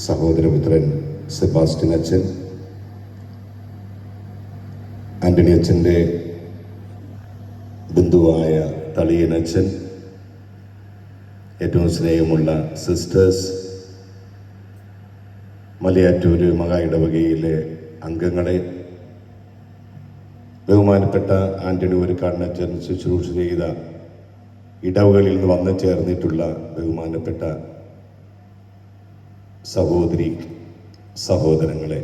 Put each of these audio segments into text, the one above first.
സഹോദരപുത്രൻ Sebastian അച്ഛൻ, ആന്റണി അച്ഛൻ്റെ ബന്ധുവായ തളിയൻ അച്ഛൻ, ഏറ്റവും സ്നേഹമുള്ള സിസ്റ്റേഴ്സ്, മലയാറ്റൂർ മഹാ ഇടവകയിലെ അംഗങ്ങളെ, ബഹുമാനപ്പെട്ട ആന്റണി ഊരക്കാടനച്ഛൻ ശുശ്രൂഷ ചെയ്ത ഇടവകളിൽ നിന്ന് വന്നു ചേർന്നിട്ടുള്ള ബഹുമാനപ്പെട്ട സഹോദരി സഹോദരങ്ങളെ,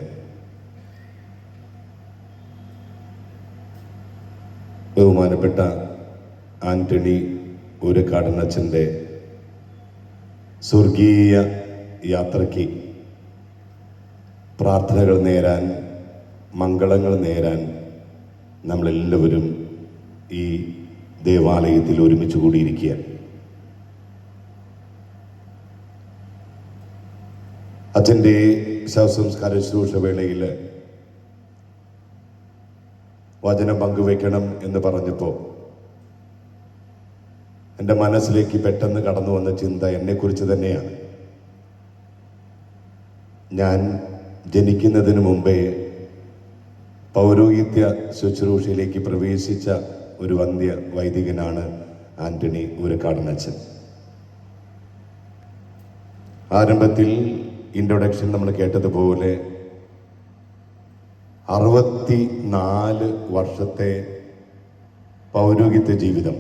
ബഹുമാനപ്പെട്ട ആന്റണി ഊരക്കാടനച്ഛൻ്റെ സ്വർഗീയ യാത്രയ്ക്ക് പ്രാർത്ഥനകൾ നേരാൻ, മംഗളങ്ങൾ നേരാൻ നമ്മളെല്ലാവരും ഈ ദേവാലയത്തിൽ ഒരുമിച്ച് കൂടിയിരിക്കുകയാണ്. അച്ഛൻ്റെ ശവസംസ്കാര ശുശ്രൂഷ വേളയിൽ വചനം പങ്കുവയ്ക്കണം എന്ന് പറഞ്ഞപ്പോൾ എൻ്റെ മനസ്സിലേക്ക് പെട്ടെന്ന് കടന്നു വന്ന ചിന്ത എന്നെക്കുറിച്ച് തന്നെയാണ്. ഞാൻ ജനിക്കുന്നതിന് മുമ്പേ പൗരോഹിത്യ ശുശ്രൂഷയിലേക്ക് പ്രവേശിച്ച ഒരു വന്ധ്യ വൈദികനാണ് ആന്റണി ഊരക്കാടനച്ഛൻ. ആരംഭത്തിൽ ഇൻട്രൊഡക്ഷൻ നമ്മൾ കേട്ടതുപോലെ 64 വർഷത്തെ പൗരോഹിത്യ ജീവിതം,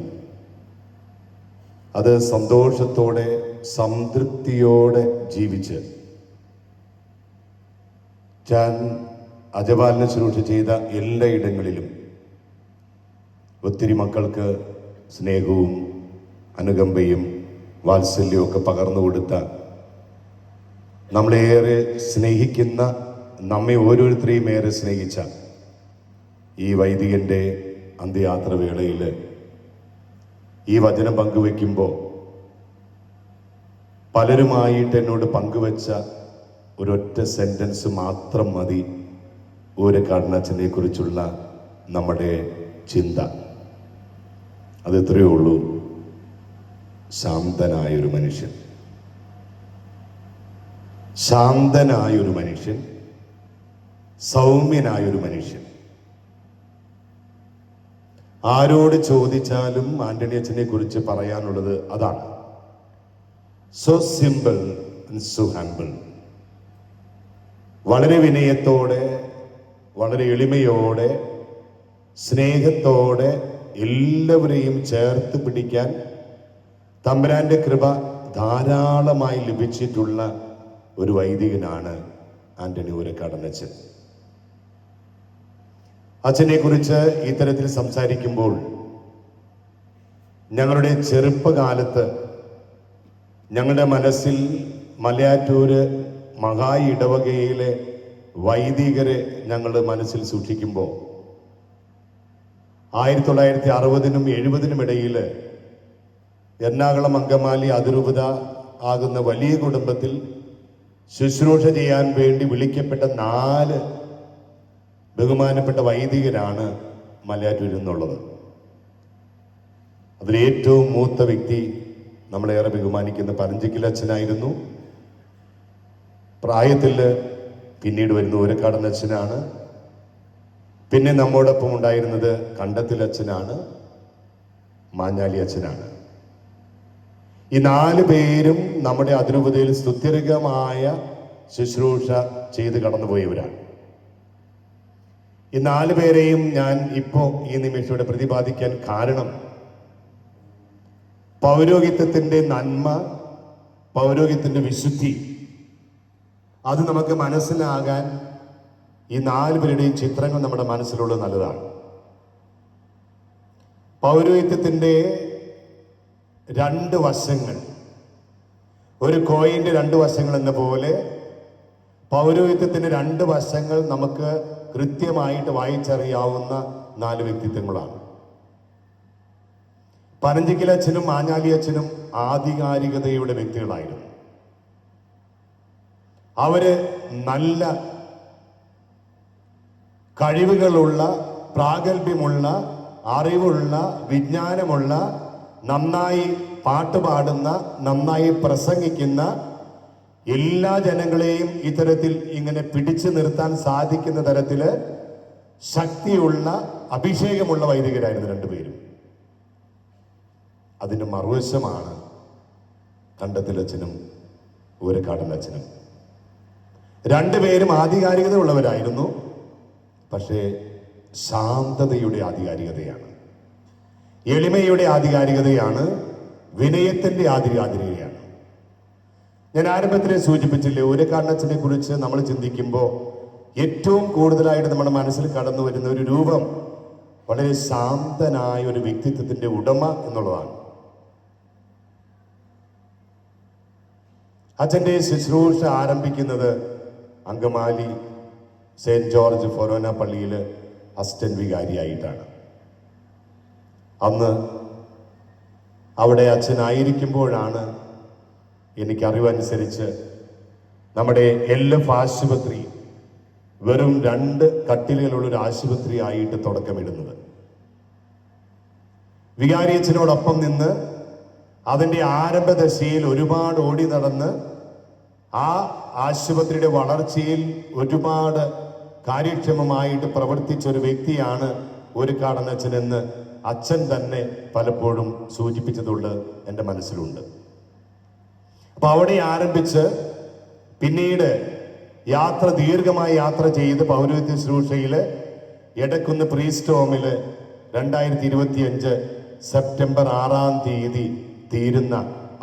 അത് സന്തോഷത്തോടെ സംതൃപ്തിയോടെ ജീവിച്ച് ഞാൻ അജപാലന ശുശ്രൂഷ ചെയ്ത എല്ലായിടങ്ങളിലും ഒത്തിരി മക്കൾക്ക് സ്നേഹവും അനുകമ്പയും വാത്സല്യവും ഒക്കെ പകർന്നു കൊടുത്ത, നമ്മളേറെ സ്നേഹിക്കുന്ന, നമ്മെ ഓരോരുത്തരെയും ഏറെ സ്നേഹിച്ച ഈ വൈദികൻ്റെ അന്ത്യയാത്ര വേളയിൽ ഈ വചനം പങ്കുവെക്കുമ്പോൾ പലരുമായിട്ട് എന്നോട് പങ്കുവെച്ച ഒരൊറ്റ സെൻറ്റൻസ് മാത്രം മതി ഊരക്കാടനച്ഛനെ കുറിച്ചുള്ള നമ്മുടെ ചിന്ത. അത് ഇത്രയേ ഉള്ളൂ: ശാന്തനായൊരു മനുഷ്യൻ. ശാന്തനായൊരു മനുഷ്യൻ, സൗമ്യനായൊരു മനുഷ്യൻ. ആരോട് ചോദിച്ചാലും ആന്റണി അച്ഛനെ കുറിച്ച് പറയാനുള്ളത് അതാണ്. So simple and so humble. വളരെ വിനയത്തോടെ, വളരെ എളിമയോടെ, സ്നേഹത്തോടെ എല്ലാവരെയും ചേർത്ത് പിടിക്കാൻ തമ്പുരാന്റെ കൃപ ധാരാളമായി ലഭിച്ചിട്ടുള്ള ഒരു വൈദികനാണ് ആന്റണി ഊരക്കാടനച്ഛൻ. അച്ഛനെ കുറിച്ച് ഇത്തരത്തിൽ സംസാരിക്കുമ്പോൾ ഞങ്ങളുടെ ചെറുപ്പകാലത്ത് ഞങ്ങളുടെ മനസ്സിൽ മലയാറ്റൂര് മഹാ ഇടവകയിലെ വൈദികരെ ഞങ്ങൾ മനസ്സിൽ സൂക്ഷിക്കുമ്പോൾ 1960-നും 70-നും ഇടയിൽ എറണാകുളം അങ്കമാലി അതിരൂപത ആകുന്ന വലിയ കുടുംബത്തിൽ ശുശ്രൂഷ ചെയ്യാൻ വേണ്ടി വിളിക്കപ്പെട്ട 4 ബഹുമാനപ്പെട്ട വൈദികരാണ് മലയാറ്റൂരിൽ നിന്നുള്ളത്. അതിലേറ്റവും മൂത്ത വ്യക്തി നമ്മളേറെ ബഹുമാനിക്കുന്ന പരഞ്ചിക്കൽ അച്ഛനായിരുന്നു. പ്രായത്തിൽ പിന്നീട് വരുന്ന ഊരക്കാടനച്ഛനാണ്. പിന്നെ നമ്മോടൊപ്പം ഉണ്ടായിരുന്നത് കണ്ടത്തിൽ അച്ഛനാണ്, മാഞ്ഞാലി അച്ഛനാണ്. ഈ 4 പേരും നമ്മുടെ അതിരൂപതയിൽ സ്തുത്യർഹമായ ശുശ്രൂഷ ചെയ്ത് കടന്നുപോയവരാണ്. ഈ 4 പേരെയും ഞാൻ ഇപ്പോൾ ഈ നിമിഷം ഇവിടെ പ്രതിപാദിക്കാൻ കാരണം, പൗരോഹിത്യത്തിൻ്റെ നന്മ, പൗരോഹിത്യത്തിൻ്റെ വിശുദ്ധി അത് നമുക്ക് മനസ്സിലാകാൻ ഈ 4 പേരുടെയും ചിത്രങ്ങൾ നമ്മുടെ മനസ്സിലുള്ളത് നല്ലതാണ്. പൗരോഹിത്യത്തിൻ്റെ 2 വശങ്ങൾ, ഒരു കോയിന്റെ 2 വശങ്ങൾ എന്ന പോലെ പൗരോഹിത്യത്തിന്റെ 2 വശങ്ങൾ നമുക്ക് കൃത്യമായിട്ട് വായിച്ചറിയാവുന്ന 4 വ്യക്തിത്വങ്ങളാണ്. പനഞ്ചിക്കൽ അച്ഛനും മാഞ്ഞാലി അച്ഛനും ആധികാരികതയുടെ വ്യക്തികളായിരുന്നു. അവര് നല്ല കഴിവുകളുള്ള, പ്രാഗൽഭ്യമുള്ള, അറിവുള്ള, വിജ്ഞാനമുള്ള, നന്നായി പാട്ട് പാടുന്ന, നന്നായി പ്രസംഗിക്കുന്ന, എല്ലാ ജനങ്ങളെയും ഇത്തരത്തിൽ ഇങ്ങനെ പിടിച്ചു നിർത്താൻ സാധിക്കുന്ന തരത്തില് ശക്തിയുള്ള അഭിഷേകമുള്ള വൈദികരായിരുന്നു രണ്ടുപേരും. അതിന്റെ മറുവശമാണ് കണ്ടത്തിലച്ഛനും ഊരക്കാടനച്ഛനും. രണ്ടുപേരും ആധികാരികത ഉള്ളവരായിരുന്നു, പക്ഷേ ശാന്തതയുടെ ആധികാരികതയാണ്, എളിമയുടെ ആധികാരികതയാണ്, വിനയത്തിന്റെ ആധികാരികതയാണ്. ഞാൻ ആരംഭത്തിലെ സൂചിപ്പിച്ചില്ലേ, ഊരക്കാടനച്ഛനെ കുറിച്ച് നമ്മൾ ചിന്തിക്കുമ്പോൾ ഏറ്റവും കൂടുതലായിട്ട് നമ്മുടെ മനസ്സിൽ കടന്നു വരുന്ന ഒരു രൂപം വളരെ ശാന്തനായ ഒരു വ്യക്തിത്വത്തിന്റെ ഉടമ എന്നുള്ളതാണ്. അച്ഛൻ്റെ ശുശ്രൂഷ ആരംഭിക്കുന്നത് അങ്കമാലി സെന്റ് ജോർജ് ഫൊറോന പള്ളിയിൽ അസിസ്റ്റന്റ് വികാരിയായിട്ടാണ്. അന്ന് അവിടെ അച്ഛനായിരിക്കുമ്പോഴാണ് എനിക്കറിവനുസരിച്ച് നമ്മുടെ LF ആശുപത്രി വെറും 2 കട്ടിലുകളുള്ളൊരു ആശുപത്രി ആയിട്ട് തുടക്കമിടുന്നത്. വികാരി അച്ഛനോടൊപ്പം നിന്ന് അതിൻ്റെ ആരംഭദശയിൽ ഒരുപാട് ഓടി നടന്ന് ആ ആശുപത്രിയുടെ വളർച്ചയിൽ ഒരുപാട് കാര്യക്ഷമമായിട്ട് പ്രവർത്തിച്ച ഒരു വ്യക്തിയാണ് ഊരക്കാടനച്ഛനെന്ന് അച്ഛൻ തന്നെ പലപ്പോഴും സൂചിപ്പിച്ചതുകൊണ്ട് എൻ്റെ മനസ്സിലുണ്ട്. അപ്പൊ അവിടെ ആരംഭിച്ച് പിന്നീട് ദീർഘമായ യാത്ര ചെയ്ത് പൗരോഹിത്യ ശുശ്രൂഷയില് എടക്കുന്ന് പ്രീസ്റ്റ് ഹോമില് 2025 സെപ്റ്റംബർ 6-ാം തീയതി തീരുന്ന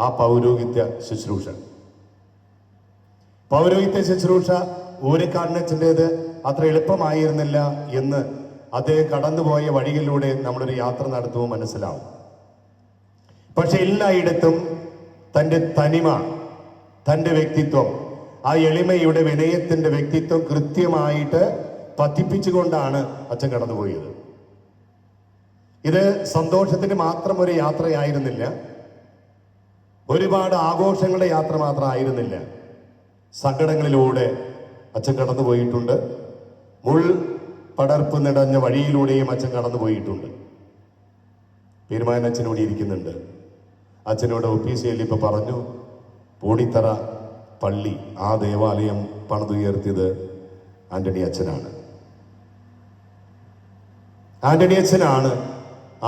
ആ പൗരോഹിത്യ ശുശ്രൂഷ ഊരക്കാടനച്ഛൻ്റെത് അത്ര എളുപ്പമായിരുന്നില്ല എന്ന് അദ്ദേഹം കടന്നുപോയ വഴികളിലൂടെ നമ്മളൊരു യാത്ര നടത്തുമ്പോൾ മനസ്സിലാവും. പക്ഷെ എല്ലായിടത്തും തൻ്റെ തനിമ, തൻ്റെ വ്യക്തിത്വം, ആ എളിമയുടെ വിനയത്തിന്റെ വ്യക്തിത്വം കൃത്യമായിട്ട് പതിപ്പിച്ചുകൊണ്ടാണ് അച്ഛൻ കടന്നുപോയത്. ഇത് സന്തോഷത്തിന് മാത്രം ഒരു യാത്രയായിരുന്നില്ല, ഒരുപാട് ആഘോഷങ്ങളുടെ യാത്ര മാത്രമായിരുന്നില്ല. സങ്കടങ്ങളിലൂടെ അച്ഛൻ കടന്നുപോയിട്ടുണ്ട്, പടർപ്പ് നിറഞ്ഞ വഴിയിലൂടെയും അച്ഛൻ കടന്നുപോയിട്ടുണ്ട്. പെരുമാൻ അച്ഛനോട് ഇരിക്കുന്നുണ്ട്. അച്ഛനോട് ഒഫീസിയൽ ഇപ്പൊ പറഞ്ഞു, പൂണിത്തറ പള്ളി, ആ ദേവാലയം പണിതുയർത്തിയത് ആന്റണി അച്ഛനാണ്. ആന്റണി അച്ഛനാണ്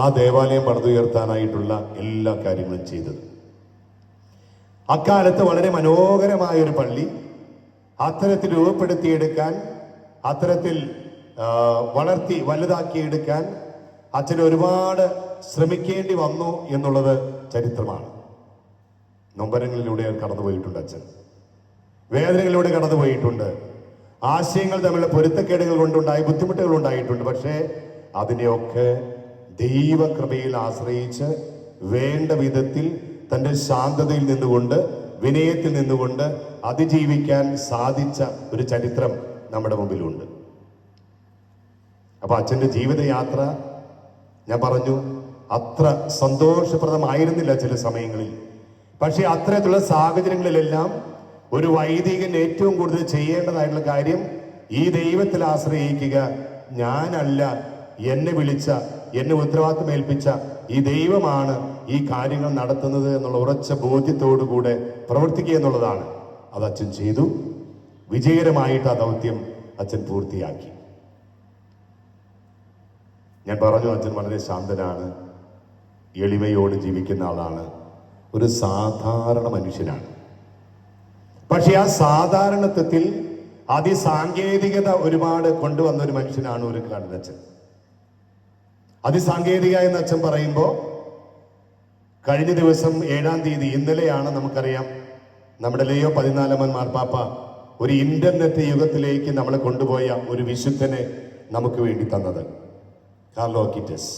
ആ ദേവാലയം പണിതുയർത്താനായിട്ടുള്ള എല്ലാ കാര്യങ്ങളും ചെയ്തത്. അക്കാലത്ത് വളരെ മനോഹരമായ ഒരു പള്ളി അത്തരത്തിൽ രൂപപ്പെടുത്തിയെടുക്കാൻ, അത്തരത്തിൽ വളർത്തി വലുതാക്കിയെടുക്കാൻ അച്ഛൻ ഒരുപാട് ശ്രമിക്കേണ്ടി വന്നു എന്നുള്ളത് ചരിത്രമാണ്. നൊമ്പരങ്ങളിലൂടെ കടന്നുപോയിട്ടുണ്ട് അച്ഛൻ, വേദനകളിലൂടെ കടന്നുപോയിട്ടുണ്ട്, ആശയങ്ങൾ തമ്മിലുള്ള പൊരുത്തക്കേടുകൾ കൊണ്ടുണ്ടായ ബുദ്ധിമുട്ടുകൾ ഉണ്ടായിട്ടുണ്ട്. പക്ഷേ അതിനെയൊക്കെ ദൈവകൃപയിൽ ആശ്രയിച്ച് വേണ്ട വിധത്തിൽ തൻ്റെ ശാന്തതയിൽ നിന്നുകൊണ്ട്, വിനയത്തിൽ നിന്നുകൊണ്ട് അതിജീവിക്കാൻ സാധിച്ച ഒരു ചരിത്രം നമ്മുടെ മുമ്പിലുണ്ട്. അപ്പൊ അച്ഛൻ്റെ ജീവിതയാത്ര ഞാൻ പറഞ്ഞു അത്ര സന്തോഷപ്രദമായിരുന്നില്ല ചില സമയങ്ങളിൽ. പക്ഷെ അത്തരത്തിലുള്ള സാഹചര്യങ്ങളിലെല്ലാം ഒരു വൈദികൻ ഏറ്റവും കൂടുതൽ ചെയ്യേണ്ടതായിട്ടുള്ള കാര്യം ഈ ദൈവത്തിൽ ആശ്രയിക്കുക. ഞാനല്ല, എന്നെ വിളിച്ച, എന്നെ ഉത്തരവാദിത്വം ഏൽപ്പിച്ച ഈ ദൈവമാണ് ഈ കാര്യങ്ങൾ നടത്തുന്നത് എന്നുള്ള ഉറച്ച ബോധ്യത്തോടുകൂടെ പ്രവർത്തിക്കുക എന്നുള്ളതാണ്. അത് അച്ഛൻ ചെയ്തു. വിജയകരമായിട്ട് ആ ദൗത്യം അച്ഛൻ പൂർത്തിയാക്കി. ഞാൻ പറഞ്ഞു, അച്ഛൻ വളരെ ശാന്തനാണ്, എളിമയോട് ജീവിക്കുന്ന ആളാണ്, ഒരു സാധാരണ മനുഷ്യനാണ്. പക്ഷെ ആ സാധാരണത്വത്തിൽ അതിസാങ്കേതികത ഒരുപാട് കൊണ്ടുവന്ന ഒരു മനുഷ്യനാണ് ഊരക്കാടനച്ഛൻ. അതിസാങ്കേതിക എന്ന് അച്ഛൻ പറയുമ്പോൾ കഴിഞ്ഞ ദിവസം 7-ാം തീയതി, ഇന്നലെയാണ് നമുക്കറിയാം, നമ്മുടെ ലിയോ 14 മാർപ്പാപ്പ ഒരു ഇന്റർനെറ്റ് യുഗത്തിലേക്ക് നമ്മളെ കൊണ്ടുപോയ ഒരു വിശുദ്ധനെ നമുക്ക് വേണ്ടി തന്നത്, കാർലോ അക്വിറ്റസ്.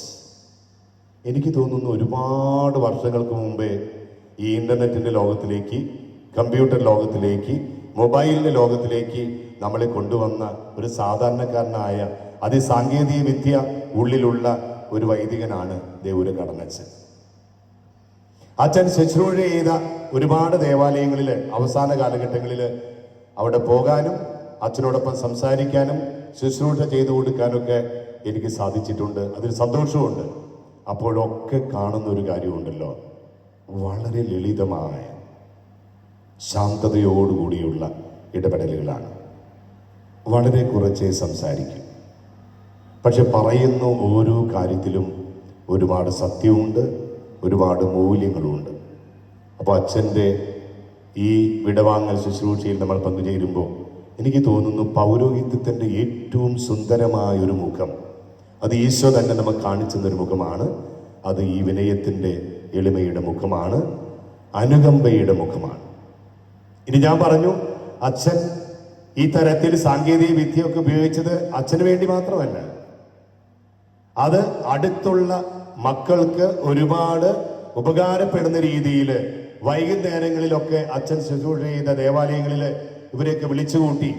എനിക്ക് തോന്നുന്നു ഒരുപാട് വർഷങ്ങൾക്ക് മുമ്പേ ഈ ഇന്റർനെറ്റിന്റെ ലോകത്തിലേക്ക്, കമ്പ്യൂട്ടർ ലോകത്തിലേക്ക്, മൊബൈലിന്റെ ലോകത്തിലേക്ക് നമ്മളെ കൊണ്ടുവന്ന ഒരു സാധാരണക്കാരനായ അതിസാങ്കേതിക വിദ്യ ഉള്ളിലുള്ള ഒരു വൈദികനാണ് ഊരക്കാടനച്ഛൻ. അച്ഛൻ ശുശ്രൂഷ ചെയ്ത ഒരുപാട് ദേവാലയങ്ങളിൽ അവസാന കാലഘട്ടങ്ങളിൽ അവിടെ പോകാനും അച്ഛനോടൊപ്പം സംസാരിക്കാനും ശുശ്രൂഷ ചെയ്തു കൊടുക്കാനൊക്കെ എനിക്ക് സാധിച്ചിട്ടുണ്ട്. അതിൽ സന്തോഷമുണ്ട്. അപ്പോഴൊക്കെ കാണുന്ന ഒരു കാര്യമുണ്ടല്ലോ, വളരെ ലളിതമായ, ശാന്തതയോടുകൂടിയുള്ള ഇടപെടലുകളാണ്. വളരെ കുറച്ചേ സംസാരിക്കും, പക്ഷെ പറയുന്ന ഓരോ കാര്യത്തിലും ഒരുപാട് സത്യമുണ്ട്, ഒരുപാട് മൂല്യങ്ങളുമുണ്ട്. അപ്പോൾ അച്ഛൻ്റെ ഈ വിടവാങ്ങൽ ശുശ്രൂഷയിൽ നമ്മൾ പങ്കുചേരുമ്പോൾ എനിക്ക് തോന്നുന്നു പൗരോഹിത്യത്തിൻ്റെ ഏറ്റവും സുന്ദരമായൊരു മുഖം അത് ഈശോ തന്നെ നമുക്ക് കാണിച്ചെന്നൊരു മുഖമാണ്. അത് ഈ വിനയത്തിൻ്റെ എളിമയുടെ മുഖമാണ്, അനുകമ്പയുടെ മുഖമാണ്. ഇനി ഞാൻ പറഞ്ഞു, അച്ഛൻ ഈ തരത്തിൽ സാങ്കേതിക വിദ്യയൊക്കെ ഉപയോഗിച്ചത് അച്ഛന് വേണ്ടി മാത്രമല്ല, അത് അടുത്തുള്ള മക്കൾക്ക് ഒരുപാട് ഉപകാരപ്പെടുന്ന രീതിയിൽ വൈകുന്നേരങ്ങളിലൊക്കെ അച്ഛൻ ശുശ്രൂഷ ചെയ്ത ദേവാലയങ്ങളിൽ ഇവരെയൊക്കെ വിളിച്ചുകൂട്ടി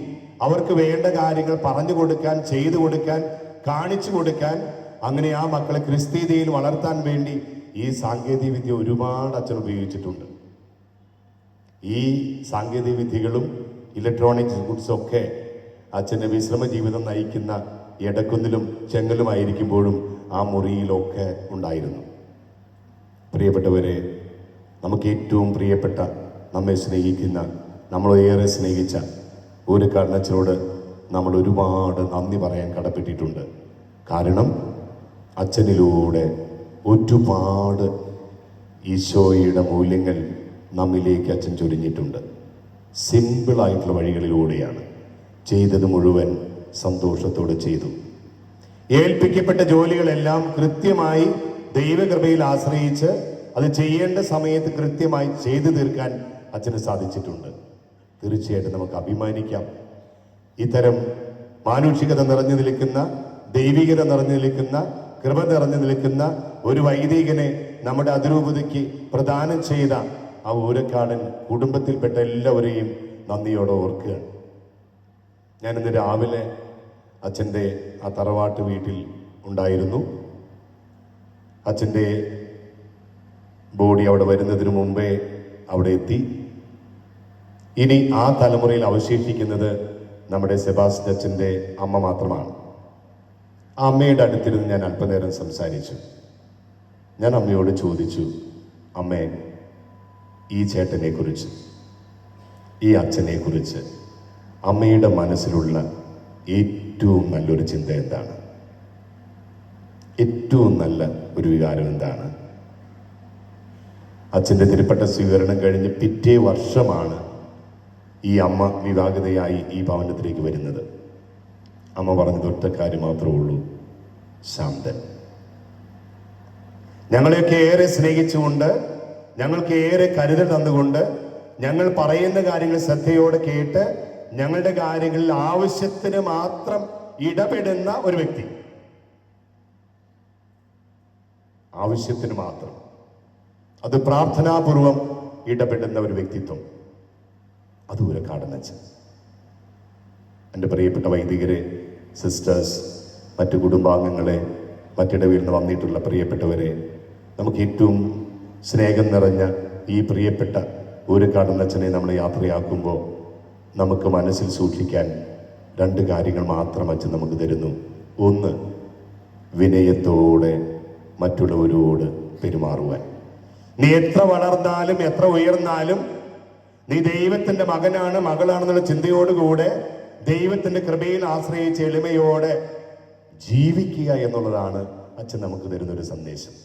അവർക്ക് വേണ്ട കാര്യങ്ങൾ പറഞ്ഞു കൊടുക്കാൻ, ചെയ്തു കൊടുക്കാൻ, കാണിച്ചു കൊടുക്കാൻ, അങ്ങനെ ആ മക്കളെ ക്രിസ്തീയതയിൽ വളർത്താൻ വേണ്ടി ഈ സാങ്കേതിക വിദ്യ ഒരുപാട് അച്ഛൻ ഉപയോഗിച്ചിട്ടുണ്ട്. ഈ സാങ്കേതിക വിദ്യകളും ഇലക്ട്രോണിക്സ് ഗുഡ്സും ഒക്കെ അച്ഛൻ്റെ വിശ്രമ ജീവിതം നയിക്കുന്ന എടക്കുന്നിലും ചെങ്ങലുമായിരിക്കുമ്പോഴും ആ മുറിയിലൊക്കെ ഉണ്ടായിരുന്നു. പ്രിയപ്പെട്ടവരെ, നമുക്ക് ഏറ്റവും പ്രിയപ്പെട്ട, നമ്മെ സ്നേഹിക്കുന്ന, നമ്മളേറെ സ്നേഹിച്ച ഒരു കാരണച്ചനോട് നമ്മൾ ഒരുപാട് നന്ദി പറയാൻ കടപ്പെട്ടിട്ടുണ്ട്. കാരണം അച്ഛനിലൂടെ ഒരുപാട് ഈശോയുടെ മൂല്യങ്ങൾ നമ്മിലേക്ക് അച്ഛൻ ചൊരിഞ്ഞിട്ടുണ്ട്. സിമ്പിളായിട്ടുള്ള വഴികളിലൂടെയാണ് ചെയ്തത്. മുഴുവൻ സന്തോഷത്തോടെ ചെയ്തു. ഏൽപ്പിക്കപ്പെട്ട ജോലികളെല്ലാം കൃത്യമായി ദൈവകൃപയിൽ ആശ്രയിച്ച് അത് ചെയ്യേണ്ട സമയത്ത് കൃത്യമായി ചെയ്തു തീർക്കാൻ അച്ഛന് സാധിച്ചിട്ടുണ്ട്. തീർച്ചയായിട്ടും നമുക്ക് അഭിമാനിക്കാം. ഇത്തരം മാനുഷികത നിറഞ്ഞു നിൽക്കുന്ന, ദൈവികത നിറഞ്ഞു നിൽക്കുന്ന, കൃപ നിറഞ്ഞു നിൽക്കുന്ന ഒരു വൈദികനെ നമ്മുടെ അതിരൂപതയ്ക്ക് പ്രദാനം ചെയ്ത ആ ഊരക്കാടൻ കുടുംബത്തിൽപ്പെട്ട എല്ലാവരെയും നന്ദിയോടെ ഓർക്കുകയാണ്. ഞാനിന്ന് രാവിലെ അച്ഛൻ്റെ ആ തറവാട്ട് വീട്ടിൽ ഉണ്ടായിരുന്നു. അച്ഛൻ്റെ ബോഡി അവിടെ വരുന്നതിന് മുമ്പേ അവിടെ എത്തി. ഇനി ആ തലമുറയിൽ അവശേഷിക്കുന്നത് നമ്മുടെ സെബാസ്റ്റ്യൻ അച്ഛൻ്റെ അമ്മ മാത്രമാണ്. ആ അമ്മയുടെ അടുത്തിരുന്ന് ഞാൻ അല്പനേരം സംസാരിച്ചു. ഞാൻ അമ്മയോട് ചോദിച്ചു, അമ്മേ, ഈ ചേട്ടനെ കുറിച്ച്, ഈ അച്ഛനെ കുറിച്ച് അമ്മയുടെ മനസ്സിലുള്ള ഏറ്റവും നല്ലൊരു ചിന്ത എന്താണ്? ഏറ്റവും നല്ല ഒരു വികാരം എന്താണ്? അച്ഛൻ്റെ തിരുപ്പട്ട സ്വീകരണം കഴിഞ്ഞ് പിറ്റേ വർഷമാണ് ഈ അമ്മ വിവാഹിതയായി ഈ ഭവനത്തിലേക്ക് വരുന്നത്. അമ്മ പറഞ്ഞത് ഒറ്റ കാര്യം മാത്രമേ ഉള്ളൂ, ശാന്തൻ. ഞങ്ങളെയൊക്കെ ഏറെ സ്നേഹിച്ചുകൊണ്ട്, ഞങ്ങൾക്ക് ഏറെ കരുതൽ തന്നുകൊണ്ട്, ഞങ്ങൾ പറയുന്ന കാര്യങ്ങൾ ശ്രദ്ധയോടെ കേട്ട് ഞങ്ങളുടെ കാര്യങ്ങളിൽ ആവശ്യത്തിന് മാത്രം ഇടപെടുന്ന ഒരു വ്യക്തി. ആവശ്യത്തിന് മാത്രം, അത് പ്രാർത്ഥനാപൂർവം ഇടപെടുന്ന ഒരു വ്യക്തിത്വം. അത് ഊരക്കാടനച്ഛൻ. എൻ്റെ പ്രിയപ്പെട്ട വൈദികരെ, സിസ്റ്റേഴ്സ്, മറ്റു കുടുംബാംഗങ്ങളെ, മറ്റിടവിൽ നിന്ന് വന്നിട്ടുള്ള പ്രിയപ്പെട്ടവരെ, നമുക്ക് ഏറ്റവും സ്നേഹം നിറഞ്ഞ ഈ പ്രിയപ്പെട്ട ഊരക്കാടനച്ഛനെ നമ്മൾ യാത്രയാക്കുമ്പോൾ നമുക്ക് മനസ്സിൽ സൂക്ഷിക്കാൻ രണ്ട് കാര്യങ്ങൾ മാത്രം അച്ഛൻ നമുക്ക് തരുന്നു. ഒന്ന്, വിനയത്തോടെ മറ്റുള്ളവരോട് പെരുമാറുവാൻ. നീ എത്ര വളർന്നാലും എത്ര ഉയർന്നാലും നീ ദൈവത്തിന്റെ മകനാണ്, മകളാണെന്നുള്ള ചിന്തയോടുകൂടെ ദൈവത്തിന്റെ കൃപയിൽ ആശ്രയിച്ച് എളിമയോടെ ജീവിക്കുക എന്നുള്ളതാണ് അച്ഛൻ നമുക്ക് തരുന്നൊരു സന്ദേശം.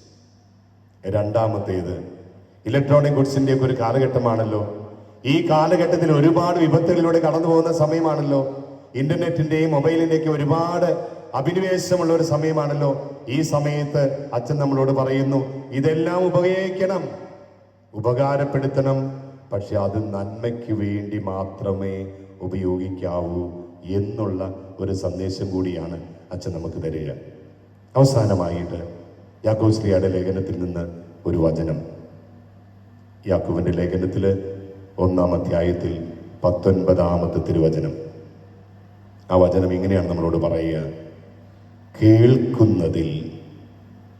രണ്ടാമത്തേത്, ഇലക്ട്രോണിക് ഗുഡ്സിന്റെ ഒക്കെ ഒരു കാലഘട്ടമാണല്ലോ. ഈ കാലഘട്ടത്തിൽ ഒരുപാട് വിപത്തുകളിലൂടെ കടന്നു പോകുന്ന സമയമാണല്ലോ. ഇന്റർനെറ്റിന്റെയും മൊബൈലിന്റെയൊക്കെ ഒരുപാട് അഭിനിവേശമുള്ള ഒരു സമയമാണല്ലോ. ഈ സമയത്ത് അച്ഛൻ നമ്മളോട് പറയുന്നു, ഇതെല്ലാം ഉപയോഗിക്കണം, ഉപകാരപ്പെടുത്തണം, പക്ഷെ അത് നന്മയ്ക്ക് വേണ്ടി മാത്രമേ ഉപയോഗിക്കാവൂ എന്നുള്ള ഒരു സന്ദേശം കൂടിയാണ് അച്ഛൻ നമുക്ക് തരിക. അവസാനമായിട്ട് യാക്കോബ് ശ്ലീഹായുടെ ലേഖനത്തിൽ നിന്ന് ഒരു വചനം. യാക്കോബിന്റെ ലേഖനത്തിൽ 1-ാം അധ്യായത്തിൽ 19-ാമത്തെ തിരുവചനം. ആ വചനം ഇങ്ങനെയാണ് നമ്മളോട് പറയുക: കേൾക്കുന്നതിൽ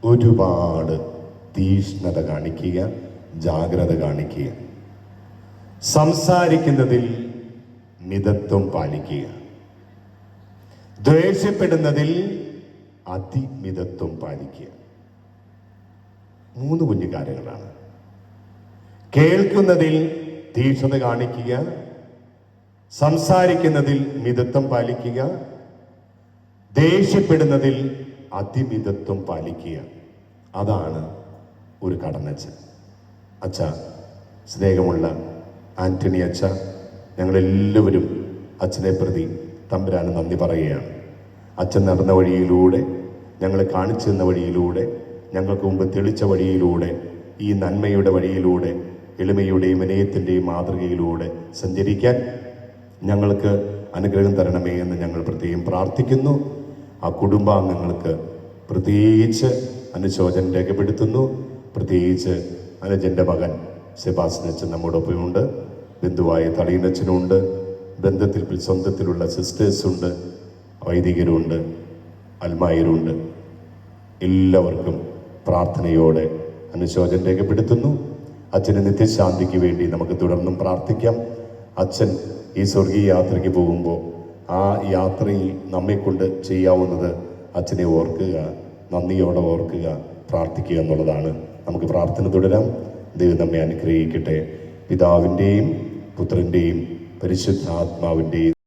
ഒരുപാട് തീഷ്ണത കാണിക്കുക, ജാഗ്രത കാണിക്കുക. സംസാരിക്കുന്നതിൽ മിതത്വം പാലിക്കുക. ദ്വേഷപ്പെടുന്നതിൽ അതിമിതത്വം പാലിക്കുക. 3 കുഞ്ഞു കാര്യങ്ങളാണ്. കേൾക്കുന്നതിൽ തീക്ഷ്ണത കാണിക്കുക, സംസാരിക്കുന്നതിൽ മിതത്വം പാലിക്കുക, ദേഷ്യപ്പെടുന്നതിൽ അതിമിതത്വം പാലിക്കുക. അതാണ് ഒരു കടന്നച്ഛൻ. അച്ഛ, സ്നേഹമുള്ള ആന്റണി അച്ഛ, ഞങ്ങളെല്ലാവരും അച്ഛനെ പ്രതി തമ്പുരാന് നന്ദി പറയുകയാണ്. അച്ഛൻ നടന്ന വഴിയിലൂടെ, ഞങ്ങളെ കാണിച്ചു തന്ന വഴിയിലൂടെ, ഞങ്ങൾക്ക് മുമ്പ് തെളിച്ച വഴിയിലൂടെ, ഈ നന്മയുടെ വഴിയിലൂടെ, എളിമയുടെയും വിനയത്തിൻ്റെയും മാതൃകയിലൂടെ സഞ്ചരിക്കാൻ ഞങ്ങൾക്ക് അനുഗ്രഹം തരണമേ എന്ന് ഞങ്ങൾ പ്രത്യേകം പ്രാർത്ഥിക്കുന്നു. ആ കുടുംബാംഗങ്ങൾക്ക് പ്രത്യേകിച്ച് അനുശോചനം രേഖപ്പെടുത്തുന്നു. പ്രത്യേകിച്ച് അനുജൻ്റെ മകൻ സെബാസ്റ്റ്യൻ നമ്മോടൊപ്പമുണ്ട്, ബന്ധുവായ തളിയനച്ഛനുണ്ട്, ബന്ധത്തിൽ സ്വന്തത്തിലുള്ള സിസ്റ്റേഴ്സുണ്ട്, വൈദികരുണ്ട്, അൽമായരുണ്ട്. എല്ലാവർക്കും പ്രാർത്ഥനയോടെ അനുശോചനം രേഖപ്പെടുത്തുന്നു. അച്ഛൻ്റെ നിത്യശാന്തിക്ക് വേണ്ടി നമുക്ക് തുടർന്നും പ്രാർത്ഥിക്കാം. അച്ഛൻ ഈ സ്വർഗീയ യാത്രയ്ക്ക് പോകുമ്പോൾ ആ യാത്രയിൽ നമ്മെക്കൊണ്ട് ചെയ്യാവുന്നത് അച്ഛനെ ഓർക്കുക, നന്ദിയോടെ ഓർക്കുക, പ്രാർത്ഥിക്കുക എന്നുള്ളതാണ്. നമുക്ക് പ്രാർത്ഥന തുടരാം. ദൈവം നമ്മെ അനുഗ്രഹിക്കട്ടെ. പിതാവിൻ്റെയും പുത്രൻ്റെയും പരിശുദ്ധാത്മാവിൻ്റെയും